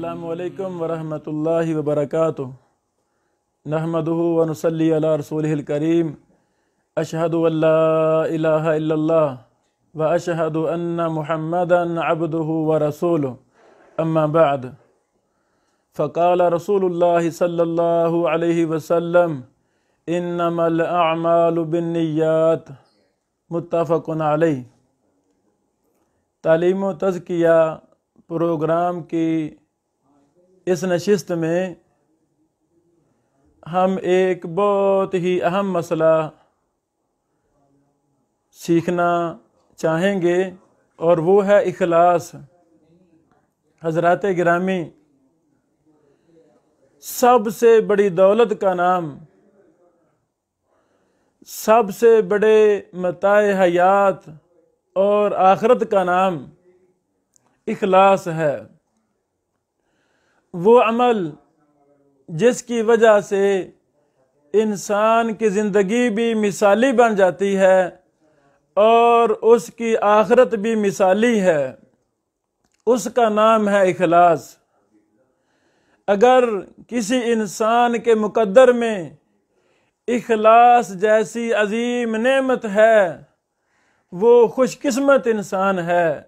السلام علیکم ورحمۃ اللہ وبرکاتہ نحمدہ ونصلی علی رسولہ الکریم اشہد ان لا الہ الا اللہ واشہد ان محمدا عبدہ ورسولہ اما بعد فقال رسول اللہ صلی اللہ علیہ وسلم انما الاعمال بالنیات متفق علیہ۔ تعلیم و تزکیہ پروگرام کی اس نشست میں ہم ایک بہت ہی اہم مسئلہ سیکھنا چاہیں گے اور وہ ہے اخلاص۔ حضرات گرامی، سب سے بڑی دولت کا نام، سب سے بڑے متاع حیات اور آخرت کا نام اخلاص ہے۔ وہ عمل جس کی وجہ سے انسان کی زندگی بھی مثالی بن جاتی ہے اور اس کی آخرت بھی مثالی ہے، اس کا نام ہے اخلاص۔ اگر کسی انسان کے مقدر میں اخلاص جیسی عظیم نعمت ہے، وہ خوش قسمت انسان ہے،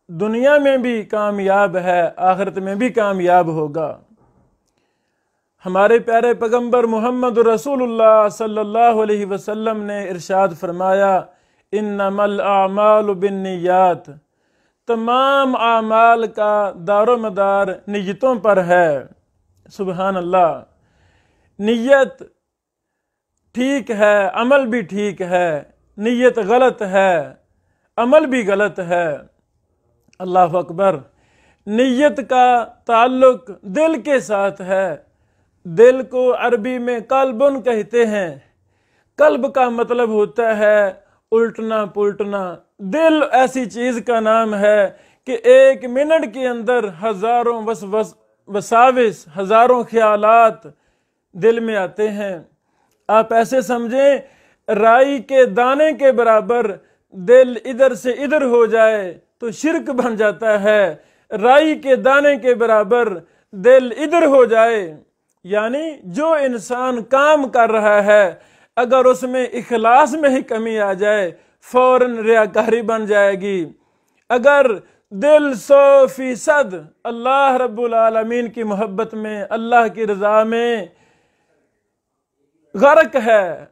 دنیا میں بھی کامیاب ہے، آخرت میں بھی کامیاب ہوگا۔ ہمارے پیارے پیغمبر محمد رسول اللہ صلی اللہ علیہ وسلم نے ارشاد فرمایا انما الاعمال بالنیات، تمام اعمال کا دار و مدار نیتوں پر ہے۔ سبحان اللہ۔ نیت ٹھیک ہے، عمل بھی ٹھیک ہے، نیت غلط ہے، عمل بھی غلط ہے۔ اللہ اکبر۔ نیت کا تعلق دل کے ساتھ ہے۔ دل کو عربی میں قلبن کہتے ہیں۔ قلب کا مطلب ہوتا ہے الٹنا پلٹنا۔ دل ایسی چیز کا نام ہے کہ ایک منٹ کے اندر ہزاروں وساوس، ہزاروں خیالات دل میں آتے ہیں۔ آپ ایسے سمجھیں رائی کے دانے کے برابر دل ادھر سے ادھر ہو جائے تو شرک بن جاتا ہے، رائی کے دانے کے برابر دل ادھر ہو جائے، یعنی جو انسان کام کر رہا ہے اگر اس میں اخلاص میں ہی کمی آ جائے فوراً ریاکاری بن جائے گی۔ اگر دل 100% اللہ رب العالمین کی محبت میں، اللہ کی رضا میں غرق ہے،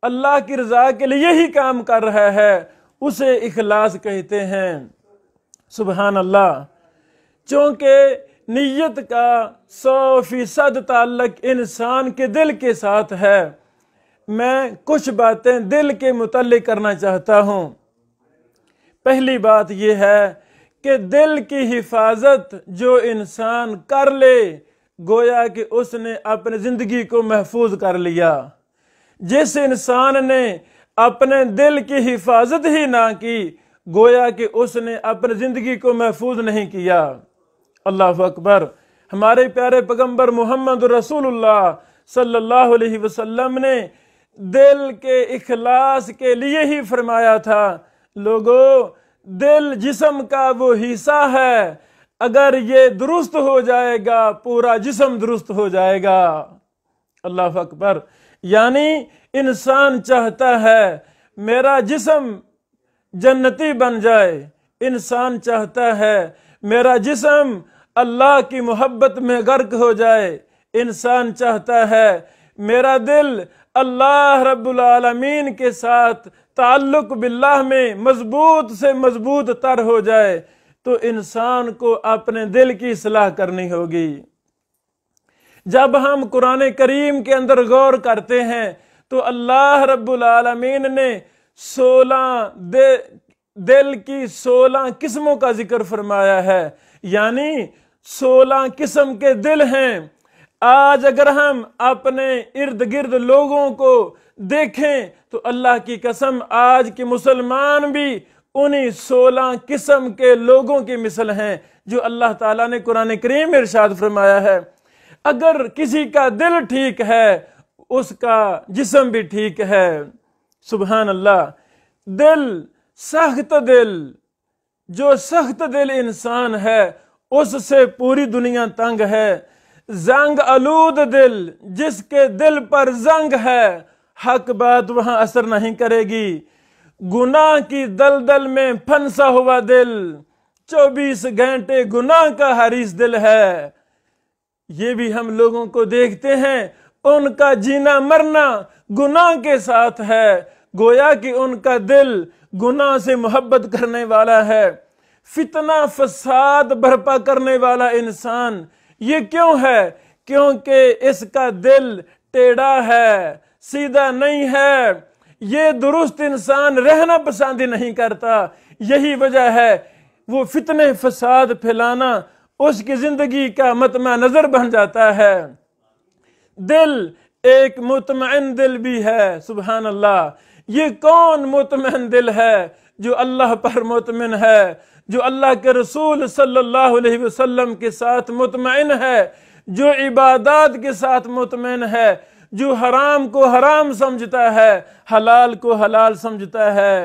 اللہ کی رضا کے لیے ہی کام کر رہا ہے، اسے اخلاص کہتے ہیں۔ سبحان اللہ۔ چونکہ نیت کا 100% تعلق انسان کے دل کے ساتھ ہے، میں کچھ باتیں دل کے متعلق کرنا چاہتا ہوں۔ پہلی بات یہ ہے کہ دل کی حفاظت جو انسان کر لے گویا کہ اس نے اپنی زندگی کو محفوظ کر لیا۔ جس انسان نے اپنے دل کی حفاظت ہی نہ کی گویا کہ اس نے اپنی زندگی کو محفوظ نہیں کیا۔ اللہ اکبر۔ ہمارے پیارے پیغمبر محمد رسول اللہ صلی اللہ علیہ وسلم نے دل کے اخلاص کے لیے ہی فرمایا تھا، لوگو دل جسم کا وہ حصہ ہے، اگر یہ درست ہو جائے گا پورا جسم درست ہو جائے گا۔ اللہ اکبر۔ یعنی انسان چاہتا ہے میرا جسم جنتی بن جائے، انسان چاہتا ہے میرا جسم اللہ کی محبت میں غرق ہو جائے، انسان چاہتا ہے میرا دل اللہ رب العالمین کے ساتھ تعلق باللہ میں مضبوط سے مضبوط تر ہو جائے، تو انسان کو اپنے دل کی اصلاح کرنی ہوگی۔ جب ہم قرآن کریم کے اندر غور کرتے ہیں تو اللہ رب العالمین نے 16 دل کی 16 قسموں کا ذکر فرمایا ہے، یعنی 16 قسم کے دل ہیں۔ آج اگر ہم اپنے ارد گرد لوگوں کو دیکھیں تو اللہ کی قسم آج کے مسلمان بھی انہی 16 قسم کے لوگوں کی مثل ہیں جو اللہ تعالیٰ نے قرآن کریم میں ارشاد فرمایا ہے۔ اگر کسی کا دل ٹھیک ہے اس کا جسم بھی ٹھیک ہے۔ سبحان اللہ۔ دل، سخت دل، جو سخت دل انسان ہے اس سے پوری دنیا تنگ ہے۔ زنگ آلود دل، جس کے دل پر زنگ ہے، حق بات وہاں اثر نہیں کرے گی۔ گناہ کی دلدل میں پھنسا ہوا دل، 24 گھنٹے گناہ کا حریص دل ہے۔ یہ بھی ہم لوگوں کو دیکھتے ہیں، ان کا جینا مرنا گناہ کے ساتھ ہے، گویا کہ ان کا دل گناہ سے محبت کرنے والا ہے۔ فتنہ فساد برپا کرنے والا انسان یہ کیوں ہے؟ کیونکہ اس کا دل ٹیڑھا ہے، سیدھا نہیں ہے۔ یہ درست انسان رہنا پسند نہیں کرتا۔ یہی وجہ ہے وہ فتنے فساد پھیلانا اس کی زندگی کا مطمع نظر بن جاتا ہے۔ دل ایک مطمئن دل بھی ہے، سبحان اللہ۔ یہ کون مطمئن دل ہے؟ جو اللہ پر مطمئن ہے، جو اللہ کے رسول صلی اللہ علیہ وسلم کے ساتھ مطمئن ہے، جو عبادات کے ساتھ مطمئن ہے، جو حرام کو حرام سمجھتا ہے، حلال کو حلال سمجھتا ہے۔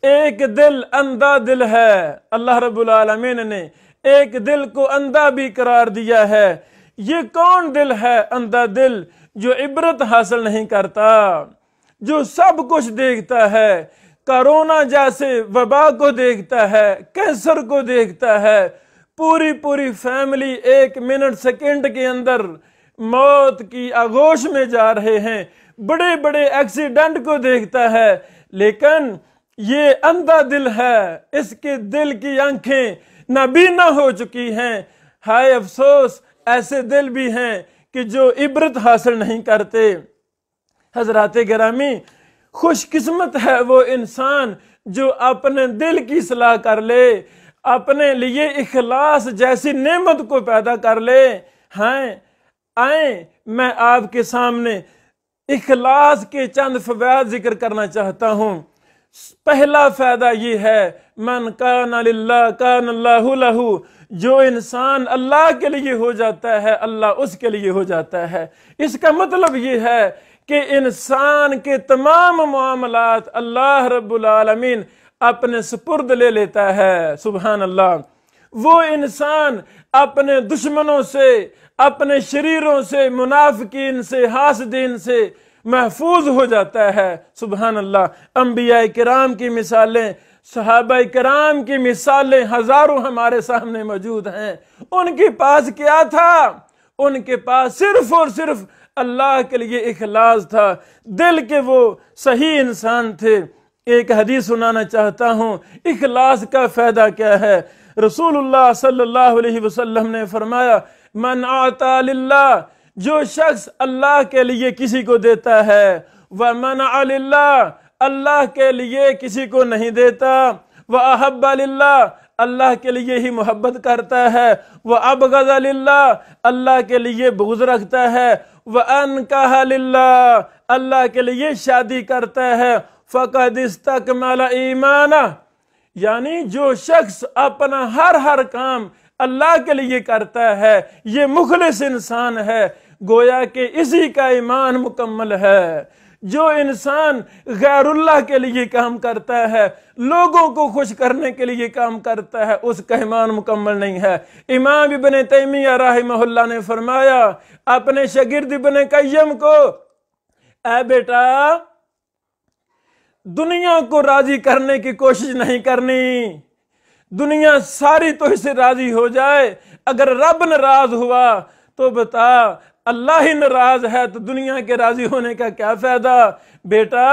ایک دل اندھا دل ہے، اللہ رب العالمین نے ایک دل کو اندھا بھی قرار دیا ہے۔ یہ کون دل ہے اندھا دل؟ جو عبرت حاصل نہیں کرتا، جو سب کچھ دیکھتا ہے، کرونا جیسے وبا کو دیکھتا ہے، کینسر کو دیکھتا ہے، پوری فیملی 1 منٹ سیکنڈ کے اندر موت کی آغوش میں جا رہے ہیں، بڑے ایکسیڈنٹ کو دیکھتا ہے، لیکن یہ اندھا دل ہے، اس کے دل کی آنکھیں نابینا ہو چکی ہیں۔ ہائے افسوس، ایسے دل بھی ہیں کہ جو عبرت حاصل نہیں کرتے۔ حضرات گرامی، خوش قسمت ہے وہ انسان جو اپنے دل کی اصلاح کر لے، اپنے لیے اخلاص جیسی نعمت کو پیدا کر لے۔ آئیں میں آپ کے سامنے اخلاص کے چند فوائد ذکر کرنا چاہتا ہوں۔ پہلا فائدہ یہ ہے، من کان للہ کان اللہ لہ۔ جو انسان اللہ کے لیے ہو جاتا ہے، اللہ اس کے لیے ہو جاتا ہے۔ اس کا مطلب یہ ہے کہ انسان کے تمام معاملات اللہ رب العالمین اپنے سپرد لے لیتا ہے، سبحان اللہ۔ وہ انسان اپنے دشمنوں سے، اپنے شریروں سے، منافقین سے، حاسدین سے محفوظ ہو جاتا ہے، سبحان اللہ۔ انبیاء کرام کی مثالیں، صحابہ کرام کی مثالیں ہزاروں ہمارے سامنے موجود ہیں۔ ان کے پاس کیا تھا؟ ان کے پاس صرف اور صرف اللہ کے لیے اخلاص تھا، دل کے وہ صحیح انسان تھے۔ ایک حدیث سنانا چاہتا ہوں، اخلاص کا فائدہ کیا ہے۔ رسول اللہ صلی اللہ علیہ وسلم نے فرمایا، من اعطى للہ، جو شخص اللہ کے لیے کسی کو دیتا ہے، ومنع للہ، اللہ کے لیے کسی کو نہیں دیتا، وأحب للہ، اللہ کے لیے ہی محبت کرتا ہے، وأبغض للہ، اللہ کے لیے بغض رکھتا ہے، وأنکح للہ، اللہ کے لیے شادی کرتا ہے، فقد استکمل ایمانہ، یعنی جو شخص اپنا ہر کام اللہ کے لیے کرتا ہے، یہ مخلص انسان ہے، گویا کہ اسی کا ایمان مکمل ہے۔ جو انسان غیر اللہ کے لیے کام کرتا ہے، لوگوں کو خوش کرنے کے لیے کام کرتا ہے، اس کا ایمان مکمل نہیں ہے۔ امام ابن تیمیہ رحمہ اللہ نے فرمایا اپنے شاگرد ابن قیم کو، اے بیٹا، دنیا کو راضی کرنے کی کوشش نہیں کرنی، دنیا ساری تو اس سے راضی ہو جائے، اگر رب ناراض ہوا تو بتا اللہ ہی ناراض ہے تو دنیا کے راضی ہونے کا کیا فائدہ؟ بیٹا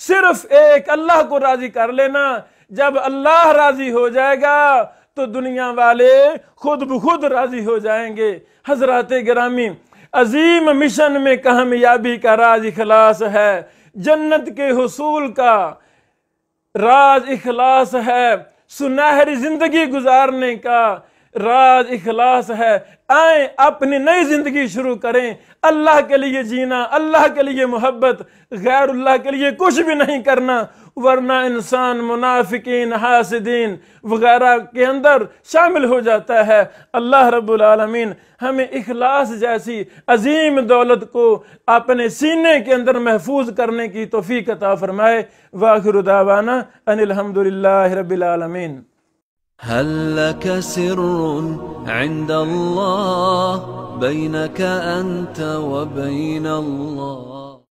صرف ایک اللہ کو راضی کر لینا، جب اللہ راضی ہو جائے گا تو دنیا والے خود بخود راضی ہو جائیں گے۔ حضرات گرامی، عظیم مشن میں کامیابی کا راز اخلاص ہے، جنت کے حصول کا راز اخلاص ہے، سنہری زندگی گزارنے کا راز اخلاص ہے۔ آئیں اپنی نئی زندگی شروع کریں، اللہ کے لیے جینا، اللہ کے لیے محبت، غیر اللہ کے لیے کچھ بھی نہیں کرنا، ورنہ انسان منافقین، حاسدین وغیرہ کے اندر شامل ہو جاتا ہے۔ اللہ رب العالمین ہمیں اخلاص جیسی عظیم دولت کو اپنے سینے کے اندر محفوظ کرنے کی توفیق عطا فرمائے۔ وآخر دعوانا ان الحمدللہ رب العالمین۔ هل لك سر عند الله بينك أنت وبين الله؟